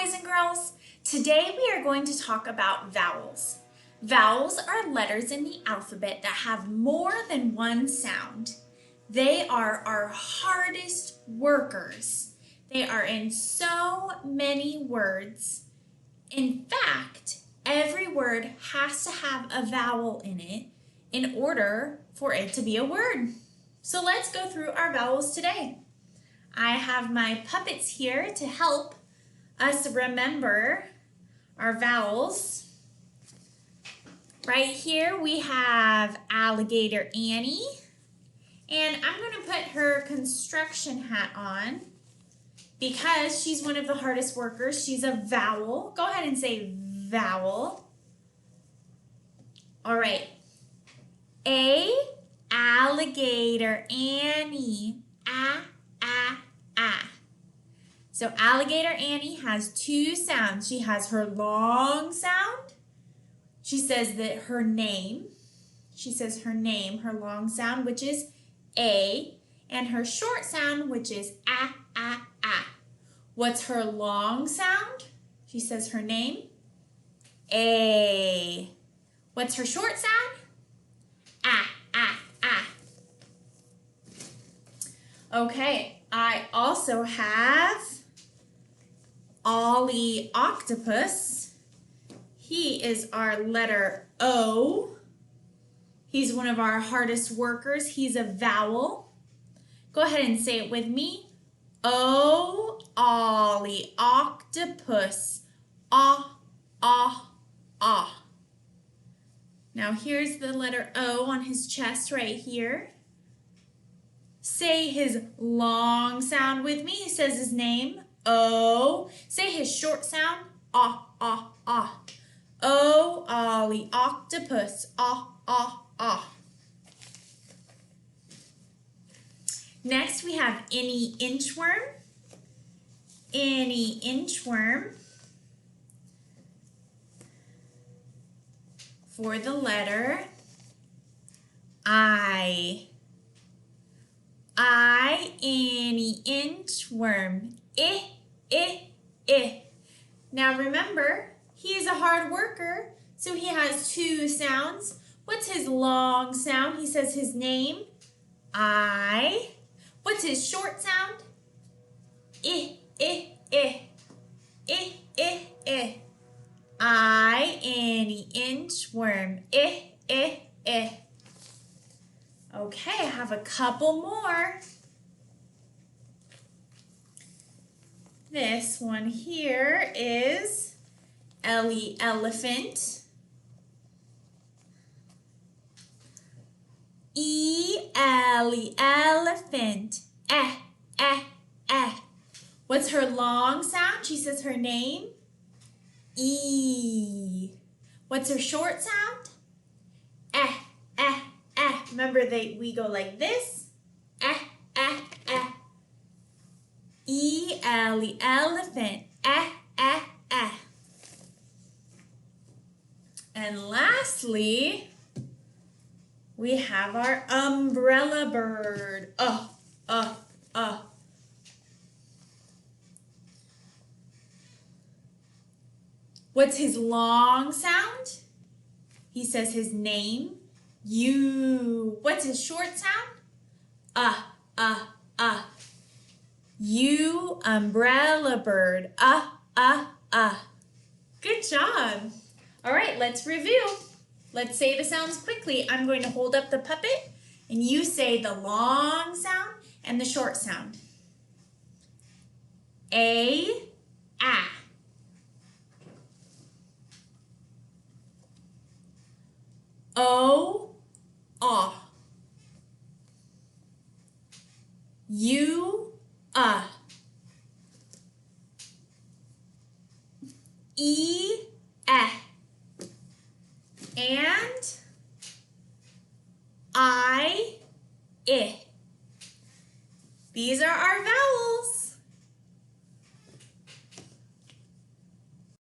boys and girls. Today we are going to talk about vowels. Vowels are letters in the alphabet that have more than one sound. They are our hardest workers. They are in so many words. In fact, every word has to have a vowel in it in order for it to be a word. So let's go through our vowels today. I have my puppets here to help us remember our vowels. Right here we have Alligator Annie, and I'm going to put her construction hat on because she's one of the hardest workers. She's a vowel. Go ahead and say vowel. All right. A, Alligator Annie. So Alligator Annie has two sounds. She has her long sound. She says that her name. She says her name, her long sound, which is A, and her short sound, which is ah. What's her long sound? She says her name, A. What's her short sound? Ah. Okay, I also have Ollie Octopus. He is our letter O. He's one of our hardest workers. He's a vowel. Go ahead and say it with me. O, Ollie Octopus. Ah. Now here's the letter O on his chest right here. Say his long sound with me. He says his name, O. Say his short sound, ah. O, Ollie Octopus, ah. Next we have Any Inchworm. Any Inchworm. For the letter I. Any inchworm. Now remember, he's a hard worker, so he has two sounds. What's his long sound? He says his name, I. What's his short sound? I, any inchworm. Okay, I have a couple more. This one here is Ellie Elephant. Ellie Elephant. What's her long sound? She says her name. E. What's her short sound? Remember we go like this. Ellie Elephant. And lastly, we have our umbrella bird. What's his long sound? He says his name, you. What's his short sound? You, umbrella bird. Good job. All right, let's review. Let's say the sounds quickly. I'm going to hold up the puppet, and you say the long sound and the short sound. A. O, U, E, and I. These are our vowels.